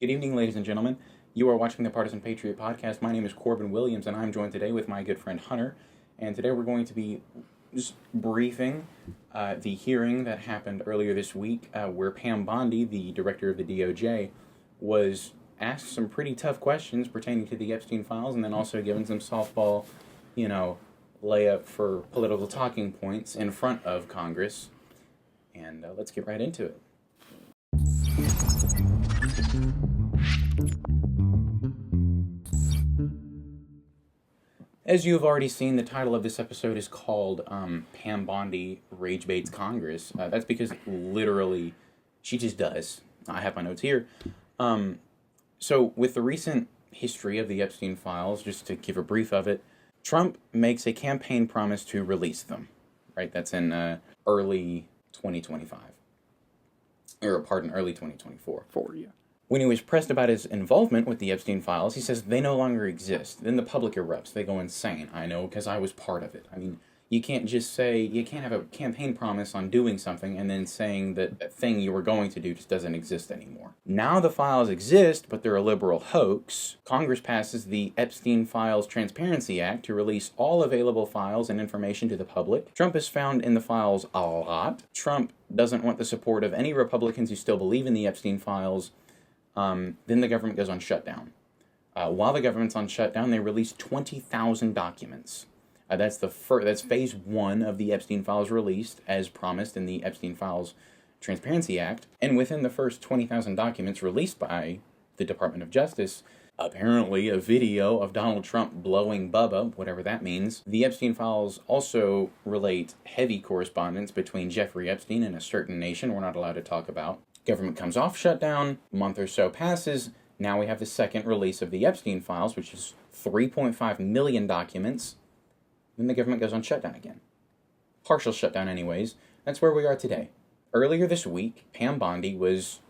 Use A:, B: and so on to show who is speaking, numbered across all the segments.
A: Good evening, ladies and gentlemen. You are watching the Partisan Patriot podcast. My name is Corbin Williams, and I'm joined today with my good friend Hunter. And today we're going to be just briefing the hearing that happened earlier this week, where Pam Bondi, the director of the DOJ, was asked some pretty tough questions pertaining to the Epstein files, and then also given some softball, layup for political talking points in front of Congress. And let's get right into it. As you have already seen, the title of this episode is called Pam Bondi Rage Baits Congress. That's because literally she just does. I have my notes here. So with the recent history of the Epstein files, just to give a brief of it, Trump makes a campaign promise to release them. Right? That's in early 2025. Early 2024. When he was pressed about his involvement with the Epstein files, he says they no longer exist. Then the public erupts. They go insane. I know, because I was part of it. I mean, you can't just say, you can't have a campaign promise on doing something and then saying that that thing you were going to do just doesn't exist anymore. Now the files exist, but they're a liberal hoax. Congress passes the Epstein Files Transparency Act to release all available files and information to the public. Trump is found in the files a lot. Trump doesn't want the support of any Republicans who still believe in the Epstein files. Then the government goes on shutdown. While the government's on shutdown, they release 20,000 documents. That's phase one of the Epstein files released, as promised in the Epstein Files Transparency Act. And within the first 20,000 documents released by the Department of Justice, apparently a video of Donald Trump blowing Bubba, whatever that means. The Epstein files also relate heavy correspondence between Jeffrey Epstein and a certain nation we're not allowed to talk about. Government comes off shutdown, a month or so passes, now we have the second release of the Epstein files, which is 3.5 million documents. Then the government goes on shutdown again. Partial shutdown anyways. That's where we are today. Earlier this week, Pam Bondi was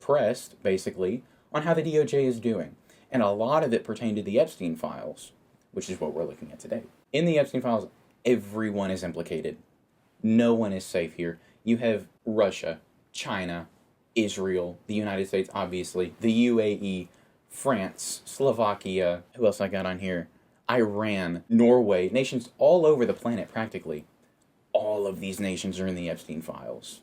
A: pressed, basically, on how the DOJ is doing. And a lot of it pertained to the Epstein files, which is what we're looking at today. In the Epstein files, everyone is implicated. No one is safe here. You have Russia, China, Israel, the United States, obviously, the UAE, France, Slovakia, who else I got on here? Iran, Norway, nations all over the planet practically. All of these nations are in the Epstein files.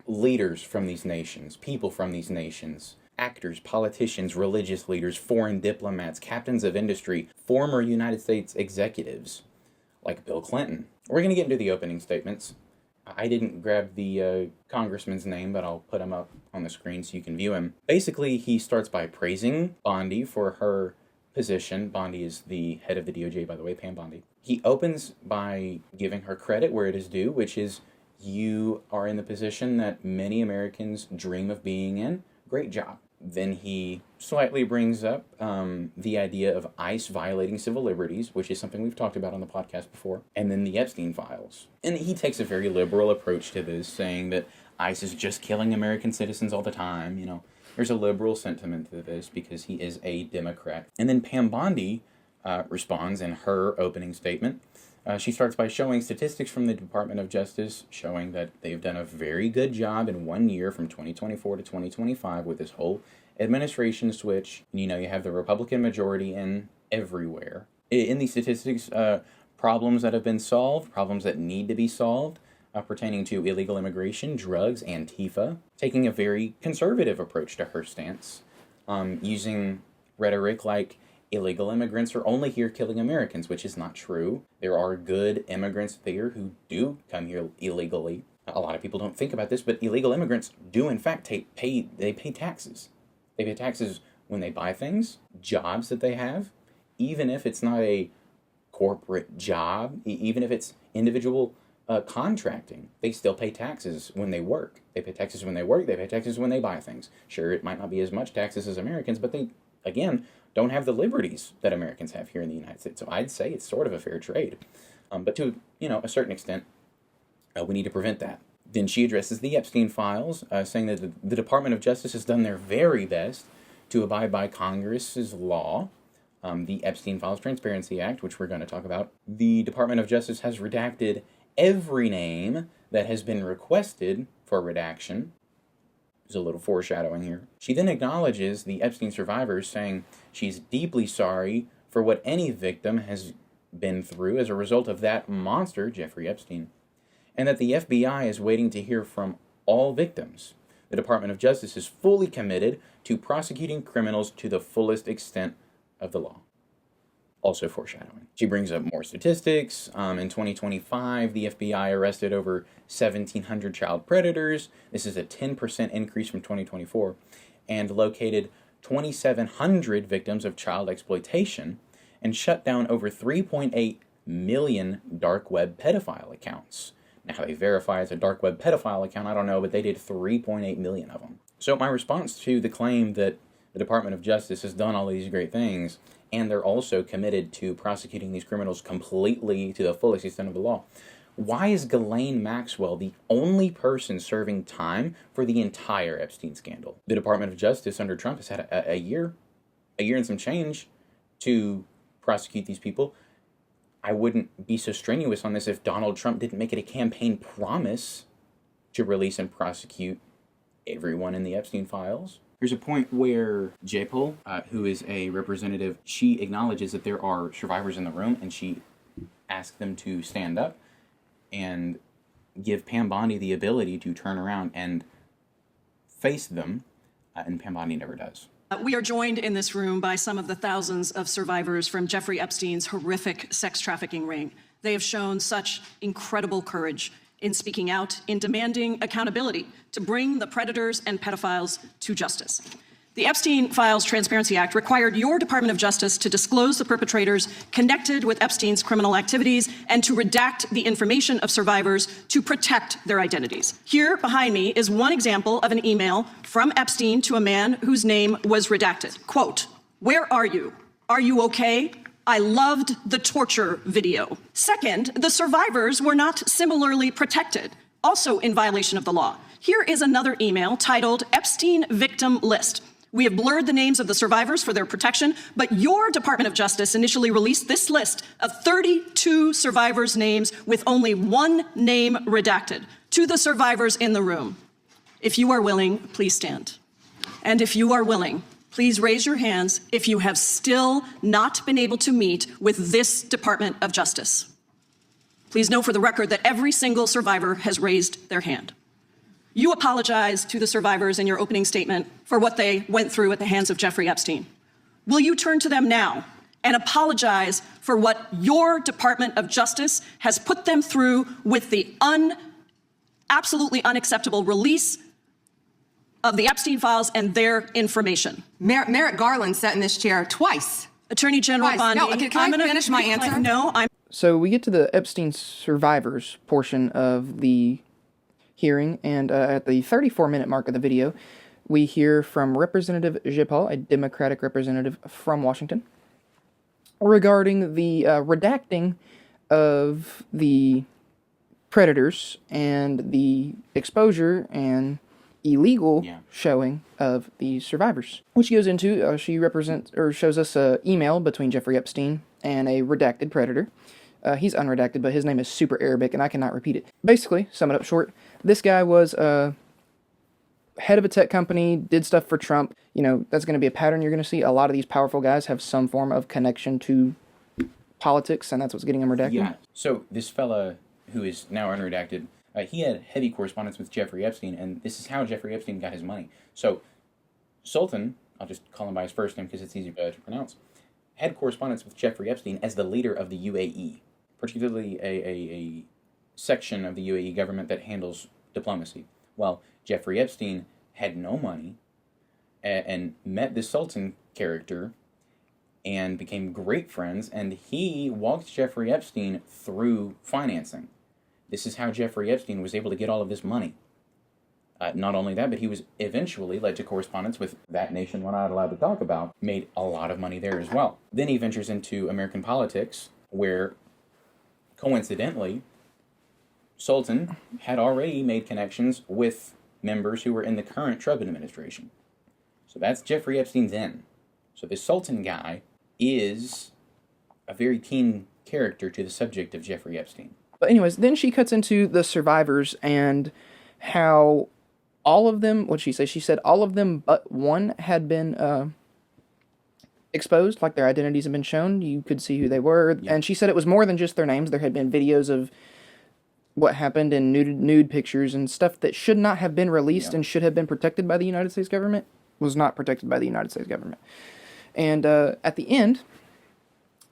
A: Leaders from these nations, people from these nations, actors, politicians, religious leaders, foreign diplomats, captains of industry, former United States executives, like Bill Clinton. We're going to get into the opening statements. I didn't grab the congressman's name, but I'll put him up on the screen so you can view him. Basically, he starts by praising Bondi for her position. Bondi is the head of the DOJ, by the way, Pam Bondi. He opens by giving her credit where it is due, which is, you are in the position that many Americans dream of being in. Great job. Then he slightly brings up the idea of ICE violating civil liberties, which is something we've talked about on the podcast before, and then the Epstein files. And he takes a very liberal approach to this, saying that ICE is just killing American citizens all the time. There's a liberal sentiment to this because he is a Democrat. And then Pam Bondi responds in her opening statement. She starts by showing statistics from the Department of Justice showing that they've done a very good job in 1 year from 2024 to 2025 with this whole administration switch. You have the Republican majority in everywhere. In these statistics, problems that have been solved, problems that need to be solved, pertaining to illegal immigration, drugs, Antifa, taking a very conservative approach to her stance, using rhetoric like, illegal immigrants are only here killing Americans, which is not true. There are good immigrants there who do come here illegally. A lot of people don't think about this, but illegal immigrants do in fact pay taxes. They pay taxes when they buy things, jobs that they have, even if it's not a corporate job, even if it's individual contracting, they still pay taxes when they work. They pay taxes when they work, they pay taxes when they buy things. Sure, it might not be as much taxes as Americans, but they, again, don't have the liberties that Americans have here in the United States. So I'd say it's sort of a fair trade. But to, a certain extent, we need to prevent that. Then she addresses the Epstein files, saying that the Department of Justice has done their very best to abide by Congress's law, the Epstein Files Transparency Act, which we're going to talk about. The Department of Justice has redacted every name that has been requested for redaction. There's a little foreshadowing here. She then acknowledges the Epstein survivors, saying she's deeply sorry for what any victim has been through as a result of that monster, Jeffrey Epstein, and that the FBI is waiting to hear from all victims. The Department of Justice is fully committed to prosecuting criminals to the fullest extent of the law. Also foreshadowing. She brings up more statistics. In 2025, the FBI arrested over 1,700 child predators. This is a 10% increase from 2024, and located 2,700 victims of child exploitation, and shut down over 3.8 million dark web pedophile accounts. Now, how they verify it's a dark web pedophile account, I don't know, but they did 3.8 million of them. So my response to the claim that the Department of Justice has done all these great things, and they're also committed to prosecuting these criminals completely to the fullest extent of the law, why is Ghislaine Maxwell the only person serving time for the entire Epstein scandal? The Department of Justice under Trump has had a year and some change to prosecute these people. I wouldn't be so strenuous on this if Donald Trump didn't make it a campaign promise to release and prosecute everyone in the Epstein files. There's a point where J-Pol, who is a representative, she acknowledges that there are survivors in the room, and she asks them to stand up and give Pam Bondi the ability to turn around and face them, and Pam Bondi never does.
B: We are joined in this room by some of the thousands of survivors from Jeffrey Epstein's horrific sex trafficking ring. They have shown such incredible courage in speaking out, in demanding accountability to bring the predators and pedophiles to justice. The Epstein Files Transparency Act required your Department of Justice to disclose the perpetrators connected with Epstein's criminal activities and to redact the information of survivors to protect their identities. Here behind me is one example of an email from Epstein to a man whose name was redacted. Quote, "Where are you? Are you okay? I loved the torture video." Second, the survivors were not similarly protected, also in violation of the law. Here is another email titled Epstein Victim List. We have blurred the names of the survivors for their protection, but your Department of Justice initially released this list of 32 survivors' names with only one name redacted. To the survivors in the room, if you are willing, please stand. And if you are willing, please raise your hands if you have still not been able to meet with this Department of Justice. Please know for the record that every single survivor has raised their hand. You apologized to the survivors in your opening statement for what they went through at the hands of Jeffrey Epstein. Will you turn to them now and apologize for what your Department of Justice has put them through with the absolutely unacceptable release of the Epstein files and their information?
C: Merrick Garland sat in this chair twice.
B: Attorney General Bondi.
C: No, can I finish my answer?
B: No, I'm...
D: So we get to the Epstein survivors portion of the hearing, and at the 34-minute mark of the video, we hear from Representative J-Pol, a Democratic representative from Washington, regarding the redacting of the predators and the exposure and illegal showing of the survivors. Which goes into, she shows us an email between Jeffrey Epstein and a redacted predator. He's unredacted, but his name is super Arabic, and I cannot repeat it. Basically, sum it up short, this guy was head of a tech company, did stuff for Trump. You know, that's going to be a pattern you're going to see. A lot of these powerful guys have some form of connection to politics, and that's what's getting them redacted.
A: Yeah. So this fella, who is now unredacted, he had heavy correspondence with Jeffrey Epstein, and this is how Jeffrey Epstein got his money. So Sultan, I'll just call him by his first name because it's easier to pronounce, had correspondence with Jeffrey Epstein as the leader of the UAE, particularly a section of the UAE government that handles diplomacy. Well, Jeffrey Epstein had no money and met this Sultan character and became great friends, and he walked Jeffrey Epstein through financing. This is how Jeffrey Epstein was able to get all of this money. Not only that, but he was eventually led to correspondence with that nation we're not allowed to talk about, made a lot of money there as well. Then he ventures into American politics, where, coincidentally, Sultan had already made connections with members who were in the current Trump administration. So that's Jeffrey Epstein's in. So this Sultan guy is a very keen character to the subject of Jeffrey Epstein.
D: But anyways, then she cuts into the survivors and how all of them, what'd she say? She said all of them but one had been exposed, like their identities had been shown. You could see who they were. And she said it was more than just their names. There had been videos of what happened and nude pictures and stuff that should not have been released and should have been protected by the United States government was not protected by the United States government. And at the end,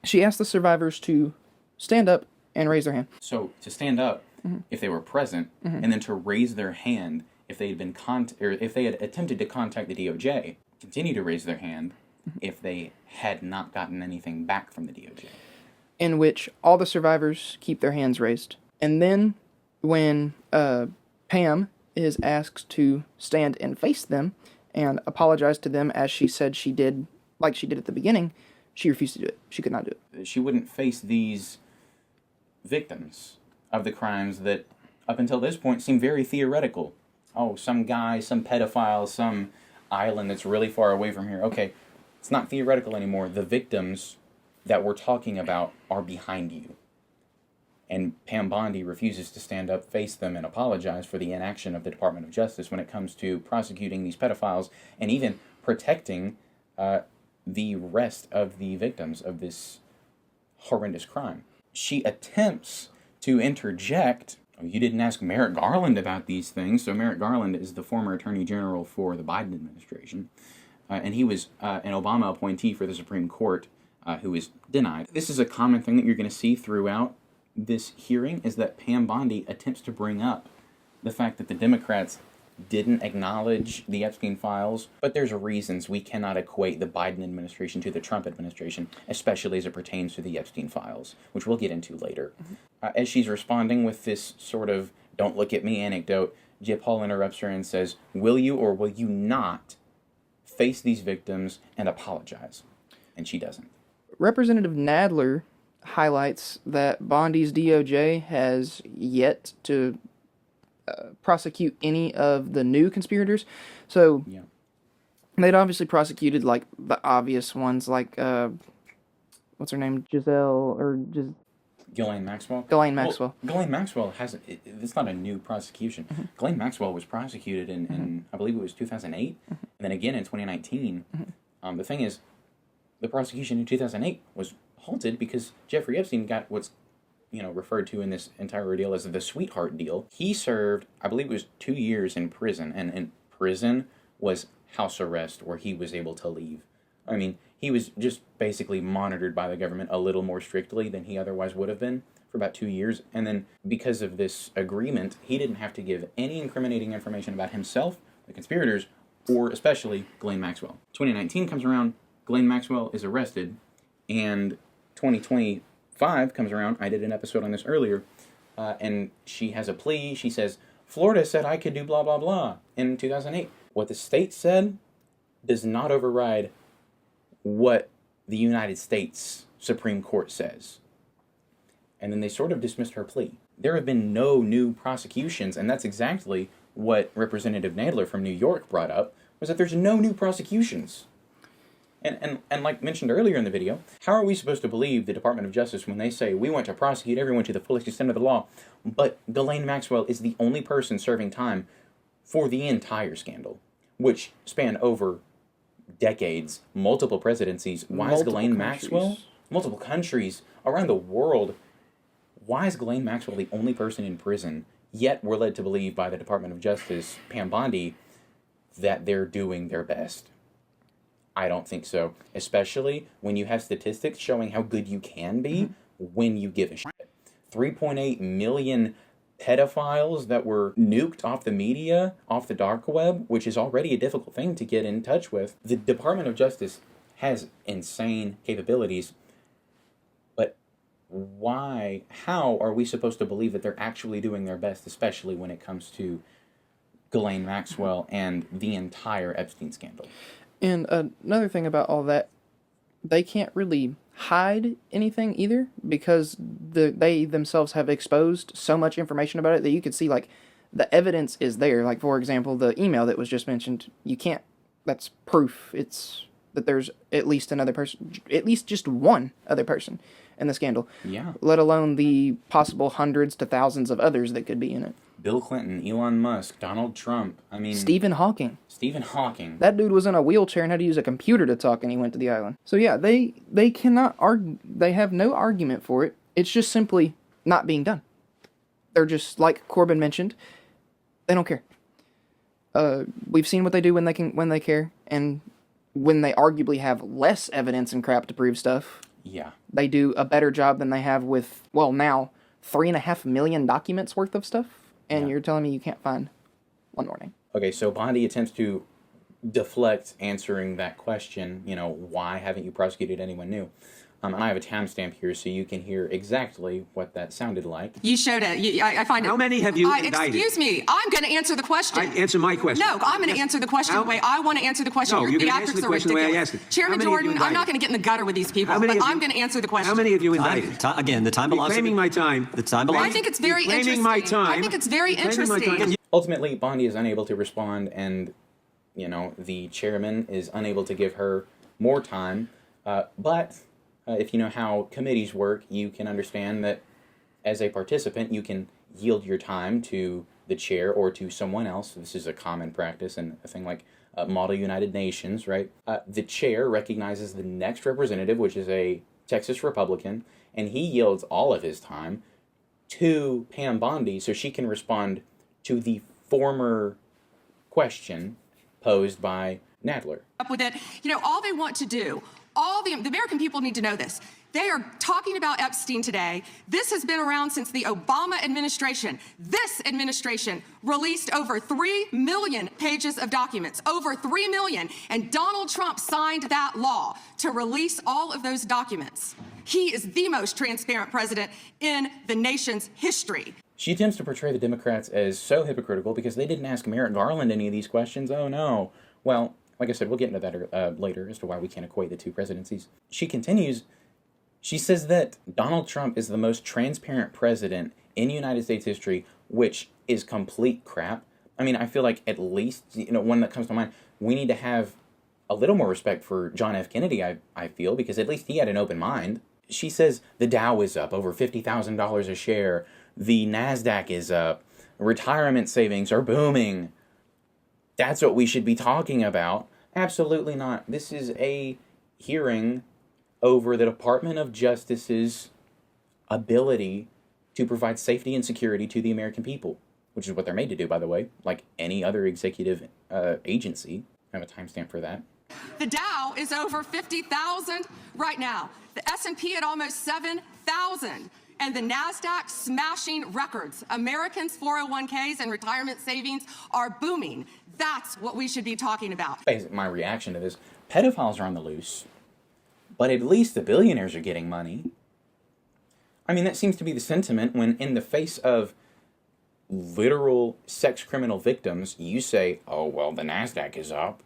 D: she asked the survivors to stand up and raise their hand.
A: So to stand up if they were present, and then to raise their hand if they had been or if they had attempted to contact the DOJ, continue to raise their hand if they had not gotten anything back from the DOJ.
D: In which all the survivors keep their hands raised. And then when Pam is asked to stand and face them and apologize to them as she said she did, like she did at the beginning, she refused to do it. She could not do it.
A: She wouldn't face these victims of the crimes that, up until this point, seem very theoretical. Oh, some guy, some pedophile, some island that's really far away from here. Okay, it's not theoretical anymore. The victims that we're talking about are behind you. And Pam Bondi refuses to stand up, face them, and apologize for the inaction of the Department of Justice when it comes to prosecuting these pedophiles and even protecting the rest of the victims of this horrendous crime. She attempts to interject. Oh, you didn't ask Merrick Garland about these things. So Merrick Garland is the former Attorney General for the Biden administration. And he was an Obama appointee for the Supreme Court who was denied. This is a common thing that you're going to see throughout this hearing, is that Pam Bondi attempts to bring up the fact that the Democrats didn't acknowledge the Epstein files, but there's reasons we cannot equate the Biden administration to the Trump administration, especially as it pertains to the Epstein files, which we'll get into later. As she's responding with this sort of "don't look at me" anecdote, Jip Hall interrupts her and says, "Will you or will you not face these victims and apologize?" And she doesn't.
D: Representative Nadler highlights that Bondi's DOJ has yet to prosecute any of the new conspirators. So they'd obviously prosecuted like the obvious ones, like what's her name, Giselle or just
A: Ghislaine Maxwell.
D: Ghislaine Maxwell.
A: Well, Ghislaine Maxwell hasn't. It's not a new prosecution. Ghislaine Maxwell was prosecuted in I believe it was 2008, and then again in 2019. The thing is, the prosecution in 2008 was halted because Jeffrey Epstein got what's referred to in this entire ordeal as the sweetheart deal. He served, I believe it was 2 years in prison, and in prison was house arrest where he was able to leave. I mean, he was just basically monitored by the government a little more strictly than he otherwise would have been for about 2 years. And then because of this agreement, he didn't have to give any incriminating information about himself, the conspirators, or especially Ghislaine Maxwell. 2019 comes around, Ghislaine Maxwell is arrested, and 2025 comes around. I did an episode on this earlier, and she has a plea. She says, Florida said I could do blah, blah, blah in 2008. What the state said does not override what the United States Supreme Court says. And then they sort of dismissed her plea. There have been no new prosecutions, and that's exactly what Representative Nadler from New York brought up, was that there's no new prosecutions. And like mentioned earlier in the video, how are we supposed to believe the Department of Justice when they say we want to prosecute everyone to the fullest extent of the law, but Ghislaine Maxwell is the only person serving time for the entire scandal, which spanned over decades, multiple presidencies? Why is Ghislaine Maxwell, multiple countries around the world, why is Ghislaine Maxwell the only person in prison, yet we're led to believe by the Department of Justice, Pam Bondi, that they're doing their best? I don't think so, especially when you have statistics showing how good you can be when you give a shit. 3.8 million pedophiles that were nuked off the media, off the dark web, which is already a difficult thing to get in touch with. The Department of Justice has insane capabilities, but how are we supposed to believe that they're actually doing their best, especially when it comes to Ghislaine Maxwell and the entire Epstein scandal?
D: And another thing about all that, they can't really hide anything either, because they themselves have exposed so much information about it that you could see, like, the evidence is there. Like, for example, the email that was just mentioned, you can't, that's proof. It's that there's at least another person, at least just one other person in the scandal.
A: Yeah.
D: Let alone the possible hundreds to thousands of others that could be in it.
A: Bill Clinton, Elon Musk, Donald Trump. I mean...
D: Stephen Hawking.
A: Stephen Hawking.
D: That dude was in a wheelchair and had to use a computer to talk, and he went to the island. So yeah, they cannot argue. They have no argument for it. It's just simply not being done. They're just, like Corbin mentioned, they don't care. We've seen what they do when they care, and when they arguably have less evidence and crap to prove stuff.
A: Yeah.
D: They do a better job than they have with, well, now 3.5 million documents worth of stuff, and you're telling me you can't find one more name.
A: Okay, so Bondi attempts to deflect answering that question, why haven't you prosecuted anyone new? And I have a timestamp here so you can hear exactly what that sounded like.
C: You showed it. I find it.
E: How many have you indicted?
C: Excuse me. I'm going to answer the question.
E: Answer my question.
C: No, I'm going to answer the question the way I want to answer the question.
E: No,
C: Your
E: you're going to answer the
C: theatrics are
E: question the way I
C: ridiculous.
E: asked it.
C: Chairman Jordan, I'm not going to get in the gutter with these people, but I'm going to answer the question.
E: How many have you indicted?
F: Again, the time belongs to
E: claiming my time.
F: The time belongs.
C: I think it's very
E: You're
C: interesting.
E: claiming my time.
C: I think it's very
E: You're claiming my time.
C: interesting.
A: Ultimately, Bondi is unable to respond, and, the chairman is unable to give her more time. But if you know how committees work, you can understand that as a participant, you can yield your time to the chair or to someone else. This is a common practice and a thing like Model United Nations, right? The chair recognizes the next representative, which is a Texas Republican, and he yields all of his time to Pam Bondi so she can respond to the former question posed by Nadler.
C: Up with it. All they want to do, the American people need to know this. They are talking about Epstein today. This has been around since the Obama administration. This administration released over 3 million pages of documents, over 3 million, and Donald Trump signed that law to release all of those documents. He is the most transparent president in the nation's history.
A: She attempts to portray the Democrats as so hypocritical because they didn't ask Merrick Garland any of these questions. Oh, no. Well, like I said, we'll get into that later as to why we can't equate the two presidencies. She continues. She says that Donald Trump is the most transparent president in United States history, which is complete crap. I mean, I feel like at least, one that comes to mind, we need to have a little more respect for John F. Kennedy, I feel, because at least he had an open mind. She says the Dow is up over $50,000 a share. The NASDAQ is up. Retirement savings are booming. That's what we should be talking about. Absolutely not. This is a hearing over the Department of Justice's ability to provide safety and security to the American people, which is what they're made to do, by the way, like any other executive agency. I have a timestamp for that.
C: The Dow is over 50,000 right now. The S&P at almost 7,000. And the NASDAQ smashing records. Americans' 401ks and retirement savings are booming. That's what we should be talking about.
A: My reaction to this, pedophiles are on the loose, but at least the billionaires are getting money. I mean, that seems to be the sentiment when in the face of literal sex criminal victims, you say, oh, well, the NASDAQ is up.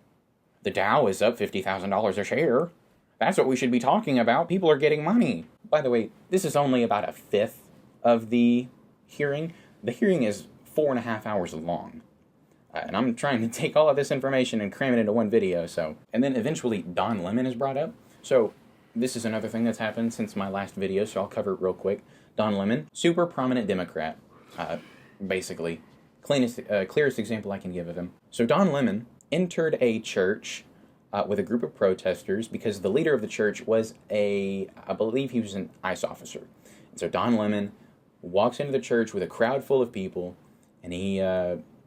A: The Dow is up $50,000 a share. That's what we should be talking about. People are getting money. By the way, this is only about a fifth of the hearing. The hearing is 4.5 hours long. And I'm trying to take all of this information and cram it into one video, And then eventually Don Lemon is brought up. So this is another thing that's happened since my last video, so I'll cover it real quick. Don Lemon, super prominent Democrat, basically. Clearest example I can give of him. So Don Lemon entered a church with a group of protesters because the leader of the church was I believe he was an ICE officer. And so Don Lemon walks into the church with a crowd full of people, and he,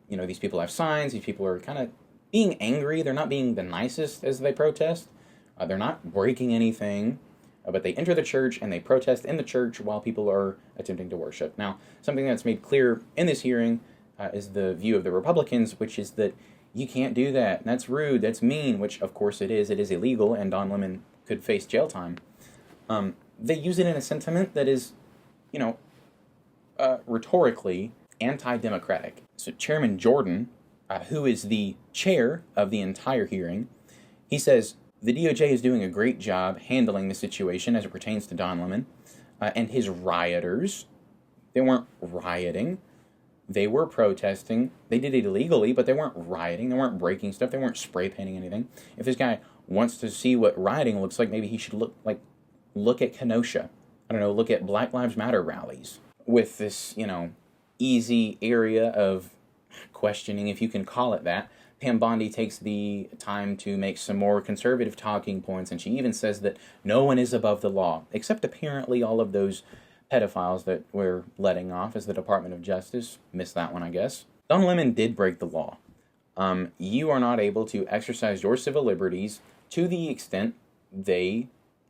A: these people have signs, these people are kind of being angry, they're not being the nicest as they protest, they're not breaking anything, but they enter the church and they protest in the church while people are attempting to worship. Now, something that's made clear in this hearing is the view of the Republicans, which is that you can't do that. That's rude. That's mean, which, of course, it is. It is illegal, and Don Lemon could face jail time. They use it in a sentiment that is, rhetorically anti-democratic. So Chairman Jordan, who is the chair of the entire hearing, he says, the DOJ is doing a great job handling the situation as it pertains to Don Lemon and his rioters. They weren't rioting. They were protesting. They did it illegally, but they weren't rioting. They weren't breaking stuff. They weren't spray painting anything. If this guy wants to see what rioting looks like, maybe he should look at Kenosha. I don't know, look at Black Lives Matter rallies with this, easy area of questioning, if you can call it that, Pam Bondi takes the time to make some more conservative talking points, and she even says that no one is above the law, except apparently all of those pedophiles that we're letting off as the Department of Justice. Missed that one, I guess. Don Lemon did break the law. You are not able to exercise your civil liberties to the extent they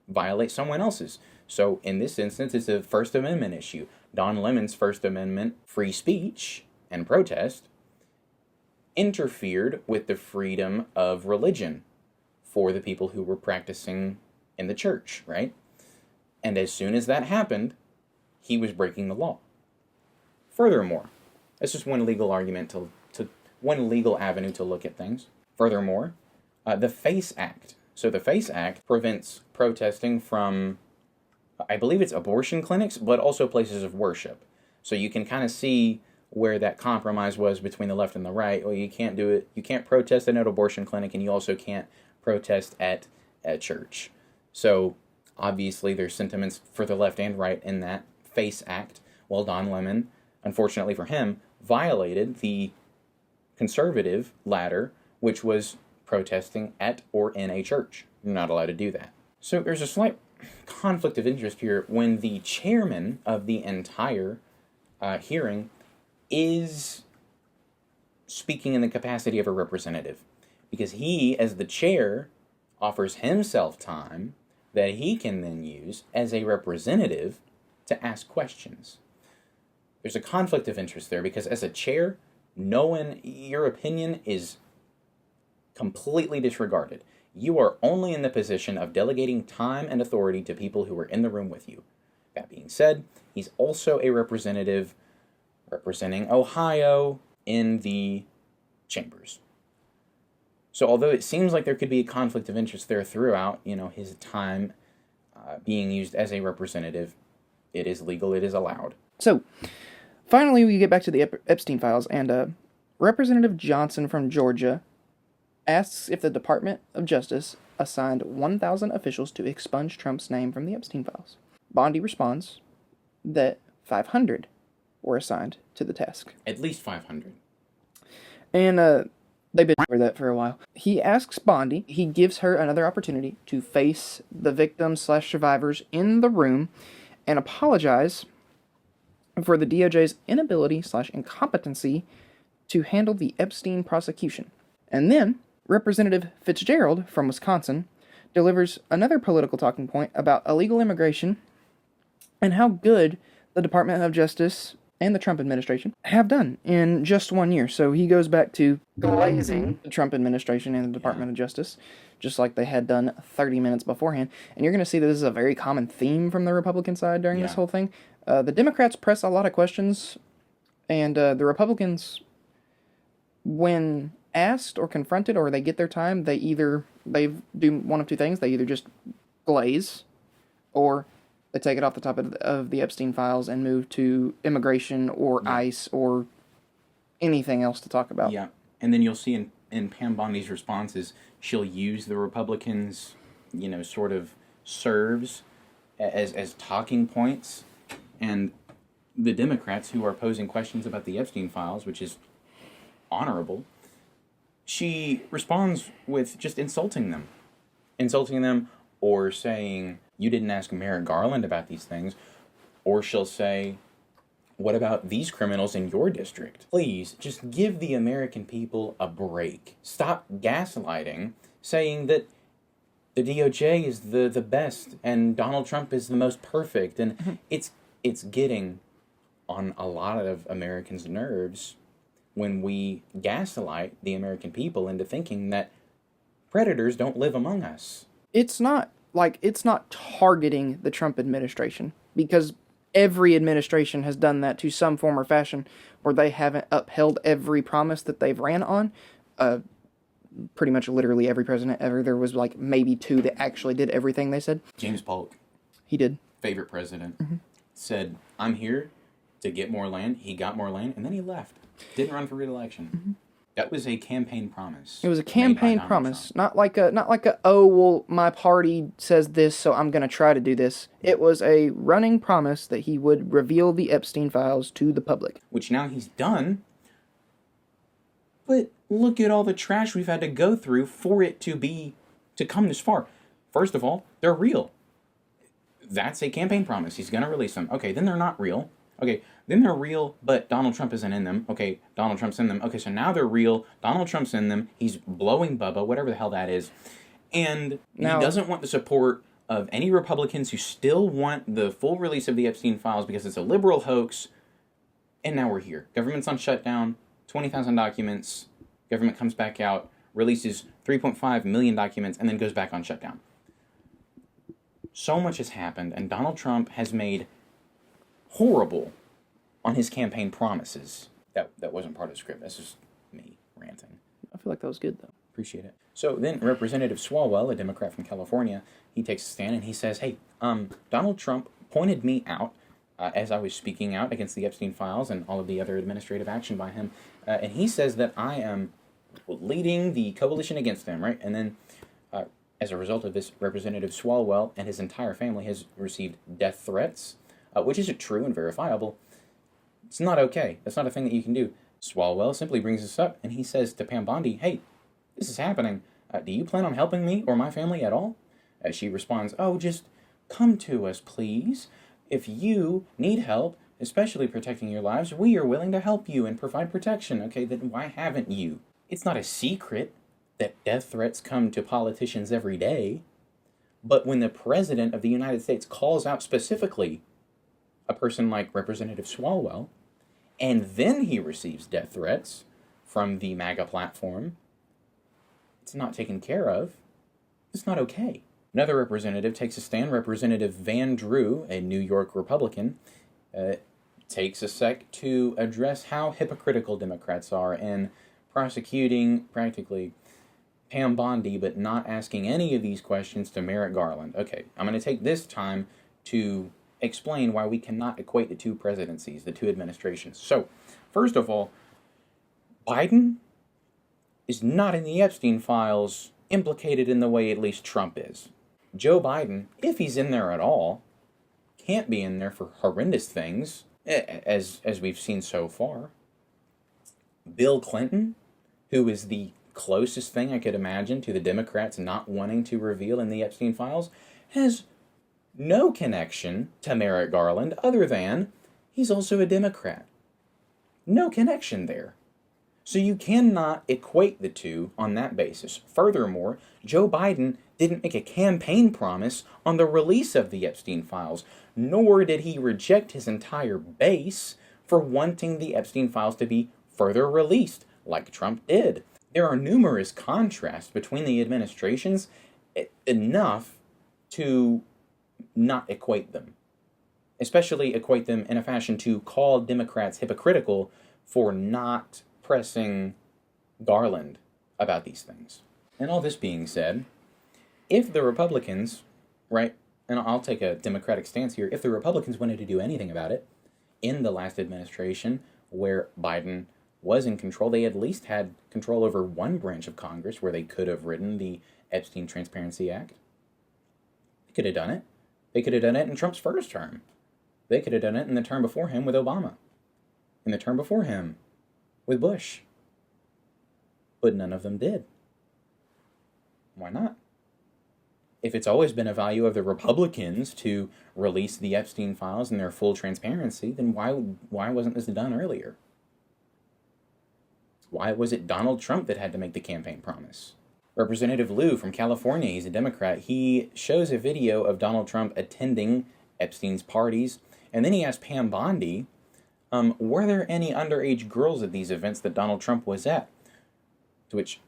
A: violate someone else's. So in this instance, it's a First Amendment issue. Don Lemon's First Amendment free speech and protest interfered with the freedom of religion for the people who were practicing in the church, right? And as soon as that happened, he was breaking the law. Furthermore, that's just one legal argument to one legal avenue to look at things. Furthermore, the FACE Act. So the FACE Act prevents protesting from, I believe it's abortion clinics, but also places of worship. So you can kind of see where that compromise was between the left and the right. Well, you can't do it. You can't protest at an abortion clinic, and you also can't protest at a church. So obviously there's sentiments for the left and right in that FACE Act. Well, Don Lemon, unfortunately for him, violated the conservative ladder, which was protesting at or in a church. You're not allowed to do that. So there's a slight conflict of interest here when the chairman of the entire hearing is speaking in the capacity of a representative, because he, as the chair, offers himself time that he can then use as a representative to ask questions. There's a conflict of interest there, because as a chair, your opinion is completely disregarded. You are only in the position of delegating time and authority to people who are in the room with you. That being said, he's also a representative representing Ohio in the chambers. So although it seems like there could be a conflict of interest there throughout, his time being used as a representative, it is legal, it is allowed.
D: So, finally we get back to the Epstein files, and Representative Johnson from Georgia asks if the Department of Justice assigned 1,000 officials to expunge Trump's name from the Epstein files. Bondi responds that 500 were assigned to the task.
A: At least 500.
D: And they've been over that for a while. He asks Bondi, he gives her another opportunity to face the victims/survivors in the room and apologize for the DOJ's inability/incompetency to handle the Epstein prosecution. And then Representative Fitzgerald from Wisconsin delivers another political talking point about illegal immigration and how good the Department of Justice and the Trump administration have done in just 1 year. So he goes back to glazing the Trump administration and the Department of Justice, just like they had done 30 minutes beforehand. And you're going to see that this is a very common theme from the Republican side during this whole thing. The Democrats press a lot of questions, and the Republicans, when asked or confronted or they get their time, they do one of two things. They either just glaze, or they take it off the top of the Epstein files and move to immigration or ICE or anything else to talk about.
A: Yeah, and then you'll see in Pam Bondi's responses, she'll use the Republicans, sort of serves as talking points, and the Democrats who are posing questions about the Epstein files, which is honorable, she responds with just insulting them, or saying, you didn't ask Merrick Garland about these things. Or she'll say, what about these criminals in your district? Please, just give the American people a break. Stop gaslighting, saying that the DOJ is the best and Donald Trump is the most perfect. And it's getting on a lot of Americans' nerves when we gaslight the American people into thinking that predators don't live among us.
D: It's not targeting the Trump administration, because every administration has done that to some form or fashion, where they haven't upheld every promise that they've ran on. Pretty much literally every president ever. There was maybe 2 that actually did everything they said.
A: James Polk,
D: he did.
A: Favorite president, said, I'm here to get more land. He got more land, and then he left. Didn't run for re-election. That was a campaign promise.
D: It was a
A: made by
D: campaign
A: Donald
D: promise,
A: Trump.
D: not like a oh well my party says this so I'm going to try to do this. It was a running promise that he would reveal the Epstein files to the public,
A: Which now he's done. But look at all the trash we've had to go through for it to come this far. First of all, they're real. That's a campaign promise. He's going to release them. Okay, then they're not real. Okay, then they're real, but Donald Trump isn't in them. Okay, Donald Trump's in them. Okay, so now they're real. Donald Trump's in them. He's blowing Bubba, whatever the hell that is. And
D: Now-
A: he doesn't want the support of any Republicans who still want the full release of the Epstein files because it's a liberal hoax. And now we're here. Government's on shutdown, 20,000 documents. Government comes back out, releases 3.5 million documents, and then goes back on shutdown. So much has happened, and Donald Trump has made horrible on his campaign promises. That wasn't part of the script. That's just me ranting.
D: I feel like that was good though.
A: Appreciate it. So then Representative Swalwell, a Democrat from California, he takes a stand and he says, hey, Donald Trump pointed me out as I was speaking out against the Epstein files and all of the other administrative action by him. And he says that I am leading the coalition against them, right? And then as a result of this, Representative Swalwell and his entire family has received death threats, which isn't true and verifiable. It's not okay. That's not a thing that you can do. Swalwell simply brings this up, and he says to Pam Bondi, hey, this is happening. Do you plan on helping me or my family at all? As she responds, oh, just come to us, please. If you need help, especially protecting your lives, we are willing to help you and provide protection. Okay, then why haven't you? It's not a secret that death threats come to politicians every day. But when the President of the United States calls out specifically a person like Representative Swalwell, and then he receives death threats from the MAGA platform, it's not taken care of. It's not okay. Another representative takes a stand. Representative Van Drew, a New York Republican, takes a sec to address how hypocritical Democrats are in prosecuting practically Pam Bondi, but not asking any of these questions to Merrick Garland. Okay, I'm going to take this time to explain why we cannot equate the two presidencies, the two administrations. So, first of all, Biden is not in the Epstein files implicated in the way at least Trump is. Joe Biden, if he's in there at all, can't be in there for horrendous things, as we've seen so far. Bill Clinton, who is the closest thing I could imagine to the Democrats not wanting to reveal in the Epstein files, has no connection to Merrick Garland other than he's also a Democrat. No connection there. So you cannot equate the two on that basis. Furthermore, Joe Biden didn't make a campaign promise on the release of the Epstein files, nor did he reject his entire base for wanting the Epstein files to be further released, like Trump did. There are numerous contrasts between the administrations, enough to not equate them. Especially equate them in a fashion to call Democrats hypocritical for not pressing Garland about these things. And all this being said, if the Republicans, right, and I'll take a Democratic stance here, if the Republicans wanted to do anything about it in the last administration where Biden was in control, they at least had control over one branch of Congress where they could have written the Epstein Transparency Act. They could have done it. They could have done it in Trump's first term. They could have done it in the term before him with Obama. In the term before him with Bush. But none of them did. Why not? If it's always been a value of the Republicans to release the Epstein files in their full transparency, then why wasn't this done earlier? Why was it Donald Trump that had to make the campaign promise? Representative Liu from California, he's a Democrat, he shows a video of Donald Trump attending Epstein's parties, and then he asked Pam Bondi, were there any underage girls at these events that Donald Trump was at? To which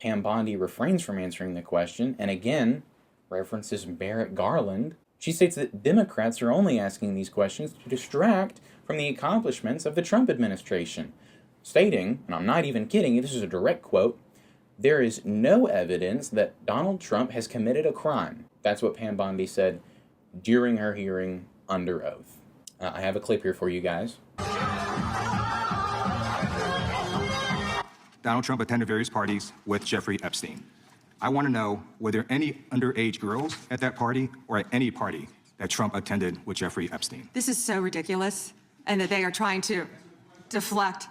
A: Pam Bondi refrains from answering the question, and again references Merrick Garland. She states that Democrats are only asking these questions to distract from the accomplishments of the Trump administration, stating, and I'm not even kidding, this is a direct quote, there is no evidence that Donald Trump has committed a crime. That's what Pam Bondi said during her hearing under oath. I have a clip here for you guys.
F: Donald Trump attended various parties with Jeffrey Epstein. I want to know, were there any underage girls at that party or at any party that Trump attended with Jeffrey Epstein?
C: This is so ridiculous, and that they are trying to deflect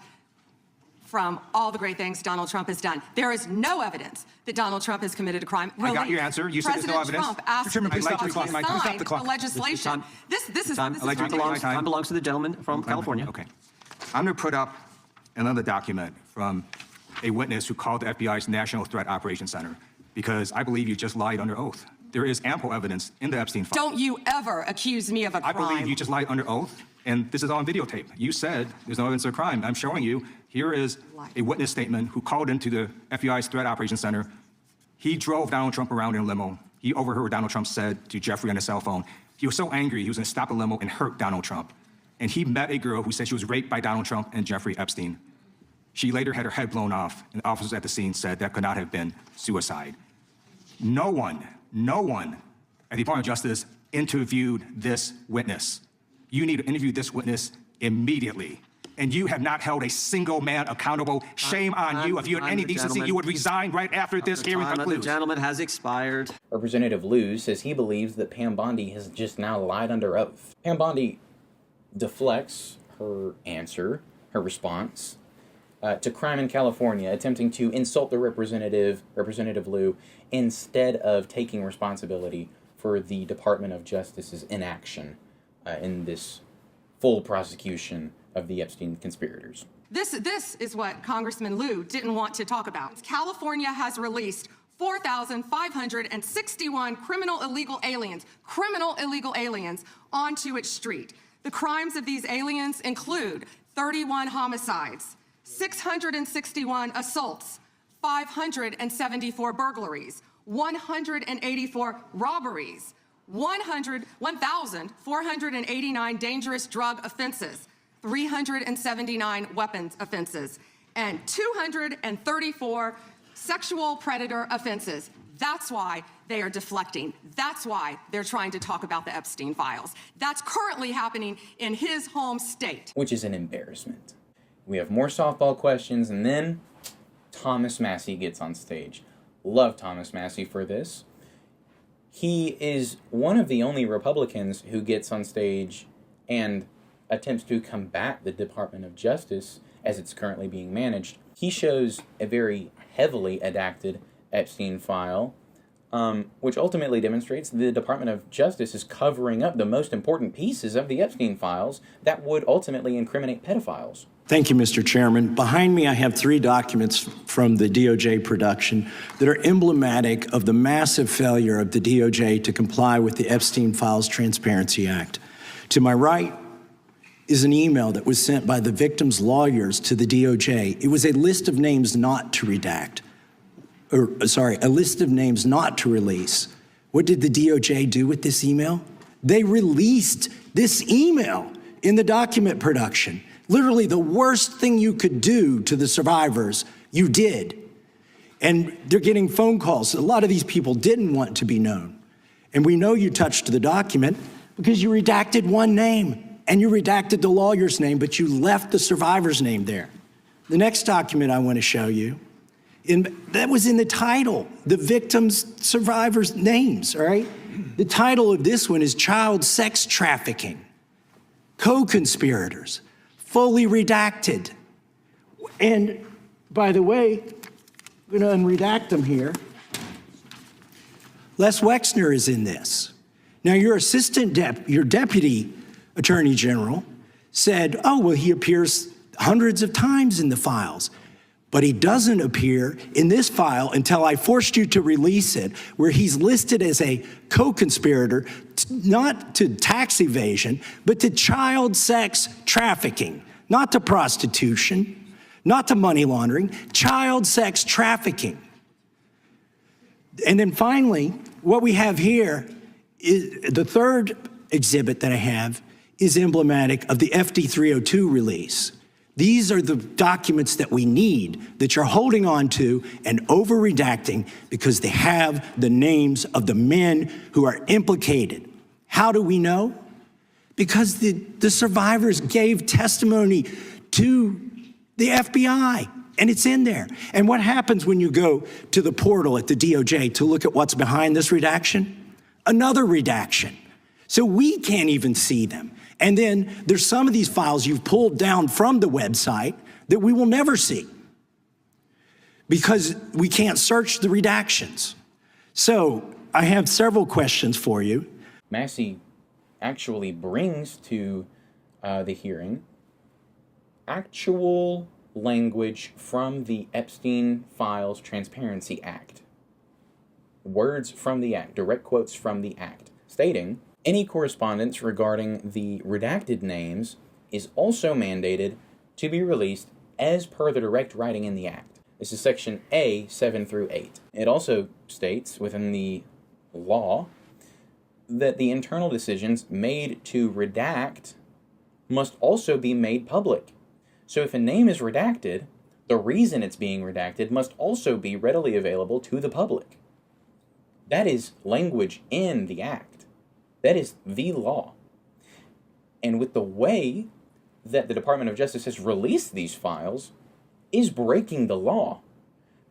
C: from all the great things Donald Trump has done. There is no evidence that Donald Trump has committed a crime.
F: I got your answer. You said there's no evidence.
C: President Trump asked
F: Chairman, please stop the clock.
C: to
F: Mike, please stop
C: sign
F: the clock.
C: the legislation. This is
E: Time belongs to the gentleman from California.
F: Okay. I'm going to put up another document from a witness who called the FBI's National Threat Operations Center, because I believe you just lied under oath. There is ample evidence in the Epstein file.
C: Don't you ever accuse me of a crime.
F: I believe you just lied under oath, and this is on videotape. You said there's no evidence of a crime. I'm showing you. Here is a witness statement who called into the FBI's Threat Operations Center. He drove Donald Trump around in a limo. He overheard what Donald Trump said to Jeffrey on his cell phone. He was so angry, he was going to stop a limo and hurt Donald Trump. And he met a girl who said she was raped by Donald Trump and Jeffrey Epstein. She later had her head blown off, and officers at the scene said that could not have been suicide. No one at the Department of Justice interviewed this witness. You need to interview this witness immediately. And you have not held a single man accountable. Shame on you. If you had any decency, you would resign right after this hearing concludes.
E: The gentleman has expired.
A: Representative Liu says he believes that Pam Bondi has just now lied under oath. Pam Bondi deflects her answer, her response, to crime in California, attempting to insult the Representative Liu, instead of taking responsibility for the Department of Justice's inaction in this full prosecution of the Epstein conspirators.
C: This is what Congressman Liu didn't want to talk about. California has released 4,561 criminal illegal aliens onto its street. The crimes of these aliens include 31 homicides, 661 assaults, 574 burglaries, 184 robberies, 1,489 dangerous drug offenses, 379 weapons offenses, and 234 sexual predator offenses. That's why they are deflecting. That's why they're trying to talk about the Epstein files. That's currently happening in his home state.
A: Which is an embarrassment. We have more softball questions, and then Thomas Massie gets on stage. Love Thomas Massie for this. He is one of the only Republicans who gets on stage and attempts to combat the Department of Justice as it's currently being managed. He shows a very heavily redacted Epstein file, which ultimately demonstrates the Department of Justice is covering up the most important pieces of the Epstein files that would ultimately incriminate pedophiles.
G: Thank you, Mr. Chairman. Behind me, I have 3 documents from the DOJ production that are emblematic of the massive failure of the DOJ to comply with the Epstein Files Transparency Act. To my right is an email that was sent by the victim's lawyers to the DOJ. It was a list of names not to redact, a list of names not to release. What did the DOJ do with this email? They released this email in the document production. Literally the worst thing you could do to the survivors, you did. And they're getting phone calls. A lot of these people didn't want to be known. And we know you touched the document because you redacted one name and you redacted the lawyer's name, but you left the survivor's name there. The next document I want to show you, that was in the title, the victims' survivors' names, all right? The title of this one is Child Sex Trafficking, Co-Conspirators, fully redacted. And by the way, I'm going to unredact them here. Les Wexner is in this. Now, your your deputy attorney general said, oh, well, he appears hundreds of times in the files, but he doesn't appear in this file until I forced you to release it, where he's listed as a co-conspirator, not to tax evasion, but to child sex trafficking, not to prostitution, not to money laundering, child sex trafficking. And then finally, what we have here is the third exhibit that I have is emblematic of the FD 302 release. These are the documents that we need that you're holding on to and over-redacting because they have the names of the men who are implicated. How do we know? Because the survivors gave testimony to the FBI And it's in there. And what happens when you go to the portal at the DOJ to look at what's behind this redaction? Another redaction. So we can't even see them. And then there's some of these files you've pulled down from the website that we will never see because we can't search the redactions. So I have several questions for you.
A: Massey actually brings to the hearing actual language from the Epstein Files Transparency Act. Words from the Act, direct quotes from the Act, stating, any correspondence regarding the redacted names is also mandated to be released as per the direct writing in the Act. This is section A, 7 through 8. It also states within the law that the internal decisions made to redact must also be made public. So if a name is redacted, the reason it's being redacted must also be readily available to the public. That is language in the Act. That is the law. And with the way that the Department of Justice has released these files is breaking the law,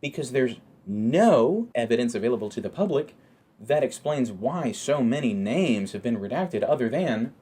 A: because there's no evidence available to the public that explains why so many names have been redacted other than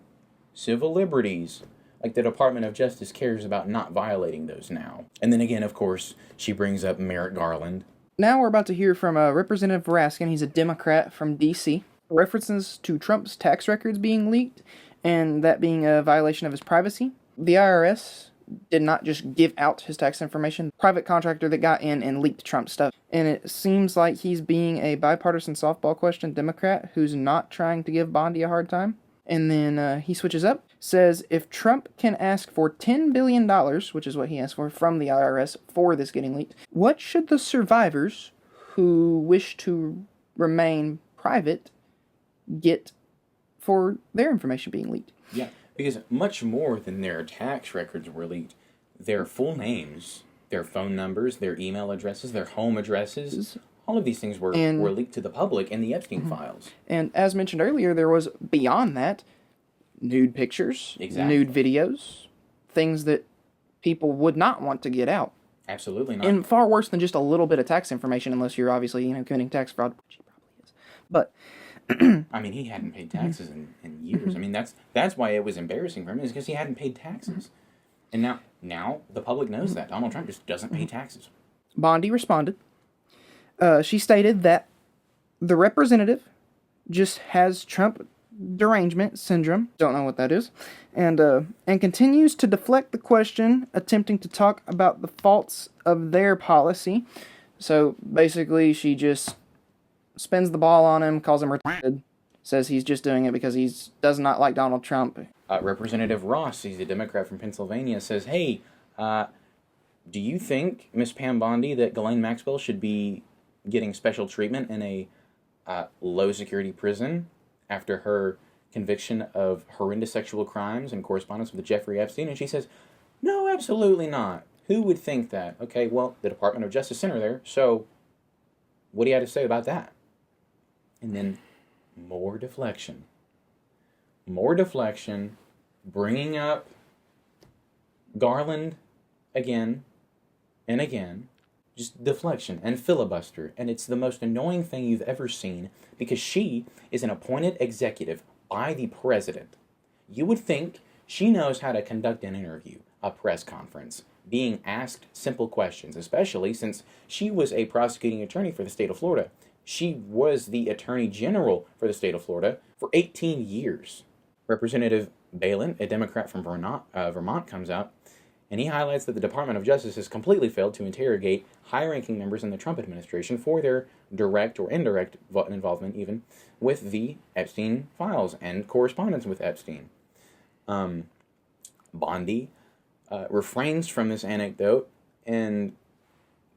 A: civil liberties. Like the Department of Justice cares about not violating those now. And then again, of course, she brings up Merrick Garland.
D: Now we're about to hear from Representative Raskin. He's a Democrat from D.C. References to Trump's tax records being leaked and that being a violation of his privacy. The IRS did not just give out his tax information. Private contractor that got in and leaked Trump stuff. And it seems like he's being a bipartisan softball question Democrat who's not trying to give Bondi a hard time. And then he switches up, says if Trump can ask for $10 billion, which is what he asked for from the IRS for this getting leaked, what should the survivors who wish to remain private get for their information being leaked?
A: Yeah, because much more than their tax records were leaked, their full names, their phone numbers, their email addresses, their home addresses, all of these things were leaked to the public in the Epstein files.
D: And as mentioned earlier, there was, beyond that, nude pictures, nude videos, things that people would not want to get out.
A: Absolutely not.
D: And far worse than just a little bit of tax information, unless you're obviously, committing tax fraud, which he probably is. But
A: I mean, he hadn't paid taxes in years. I mean, that's why it was embarrassing for him, is because he hadn't paid taxes. And now the public knows that. Donald Trump just doesn't pay taxes.
D: Bondi responded. She stated that the representative just has Trump derangement syndrome, don't know what that is, and continues to deflect the question, attempting to talk about the faults of their policy. So basically, she just spins the ball on him, calls him retarded, says he's just doing it because he does not like Donald Trump.
A: Representative Ross, he's a Democrat from Pennsylvania, says, hey, do you think, Miss Pam Bondi, that Ghislaine Maxwell should be getting special treatment in a low-security prison after her conviction of horrendous sexual crimes and correspondence with Jeffrey Epstein? And she says, no, absolutely not. Who would think that? Okay, well, the Department of Justice sent her there, so what do you have to say about that? And then more deflection. More deflection, bringing up Garland again and again. Just deflection and filibuster. And it's the most annoying thing you've ever seen, because she is an appointed executive by the president. You would think she knows how to conduct an interview, a press conference, being asked simple questions, especially since she was a prosecuting attorney for the state of Florida. She was the attorney general for the state of Florida for 18 years. Representative Balin, a Democrat from Vermont, comes out, and he highlights that the Department of Justice has completely failed to interrogate high-ranking members in the Trump administration for their direct or indirect involvement even with the Epstein files and correspondence with Epstein. Bondi refrains from this anecdote and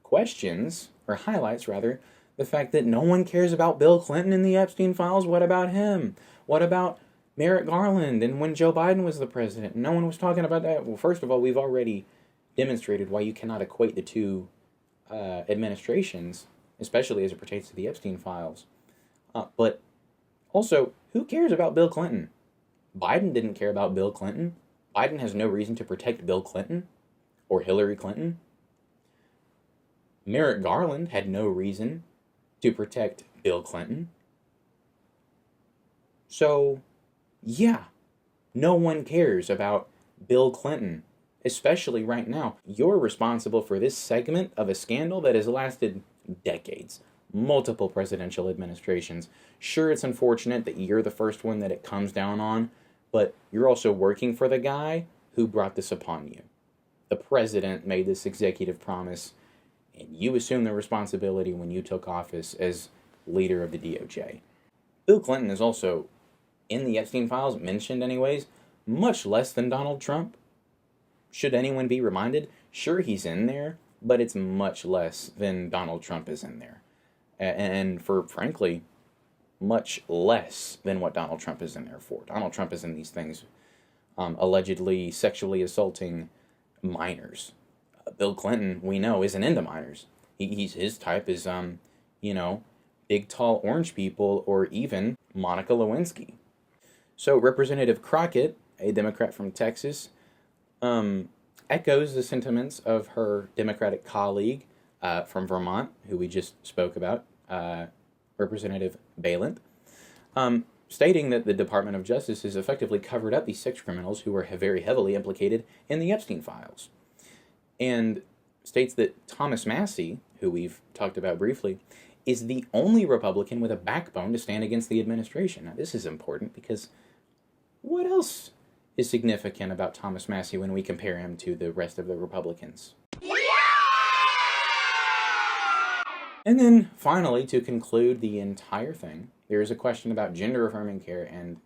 A: questions, or highlights rather, the fact that no one cares about Bill Clinton in the Epstein files. What about him? What about Merrick Garland and when Joe Biden was the president? No one was talking about that. Well, first of all, we've already demonstrated why you cannot equate the two administrations, especially as it pertains to the Epstein files. But also, who cares about Bill Clinton? Biden didn't care about Bill Clinton. Biden has no reason to protect Bill Clinton or Hillary Clinton. Merrick Garland had no reason to protect Bill Clinton. So, yeah, no one cares about Bill Clinton, especially right now. You're responsible for this segment of a scandal that has lasted decades, multiple presidential administrations. Sure, it's unfortunate that you're the first one that it comes down on, but you're also working for the guy who brought this upon you. The president made this executive promise, and you assumed the responsibility when you took office as leader of the DOJ. Bill Clinton is also, in the Epstein files, mentioned anyways, much less than Donald Trump. Should anyone be reminded? Sure, he's in there, but it's much less than Donald Trump is in there. And for, frankly, much less than what Donald Trump is in there for. Donald Trump is in these things allegedly sexually assaulting minors. Bill Clinton, we know, isn't into minors. His type is, big, tall, orange people, or even Monica Lewinsky. So Representative Crockett, a Democrat from Texas, echoes the sentiments of her Democratic colleague from Vermont, who we just spoke about, Representative Balint, stating that the Department of Justice has effectively covered up these sex criminals who were very heavily implicated in the Epstein files. And states that Thomas Massie, who we've talked about briefly, is the only Republican with a backbone to stand against the administration. Now, this is important because what else is significant about Thomas Massie when we compare him to the rest of the Republicans? And then, finally, to conclude the entire thing, there is a question about gender-affirming care, and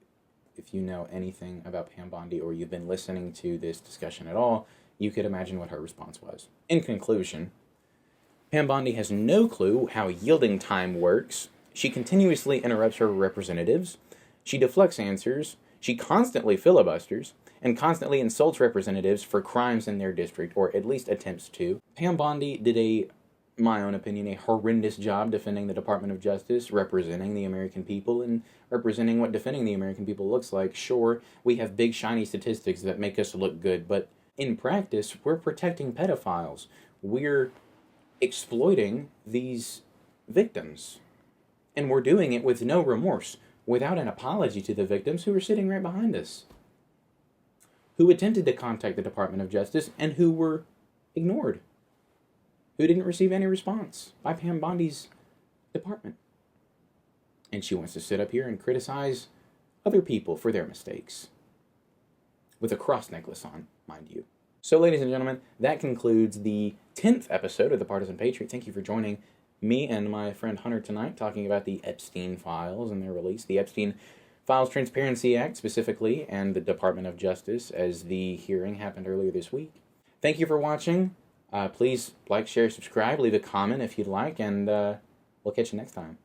A: if you know anything about Pam Bondi or you've been listening to this discussion at all, you could imagine what her response was. In conclusion, Pam Bondi has no clue how yielding time works. She continuously interrupts her representatives. She deflects answers. She constantly filibusters and constantly insults representatives for crimes in their district, or at least attempts to. Pam Bondi did my own opinion, a horrendous job defending the Department of Justice, representing the American people, and representing what defending the American people looks like. Sure, we have big shiny statistics that make us look good, but in practice, we're protecting pedophiles. We're exploiting these victims. And we're doing it with no remorse, without an apology to the victims who are sitting right behind us, who attempted to contact the Department of Justice and who were ignored, who didn't receive any response by Pam Bondi's department. And she wants to sit up here and criticize other people for their mistakes, with a cross necklace on, mind you. So, ladies and gentlemen, that concludes the 10th episode of the Partisan Patriot. Thank you for joining me and my friend Hunter tonight, talking about the Epstein files and their release, the Epstein Files Transparency Act specifically, and the Department of Justice, as the hearing happened earlier this week. Thank you for watching. Please like, share, subscribe, leave a comment if you'd like, and we'll catch you next time.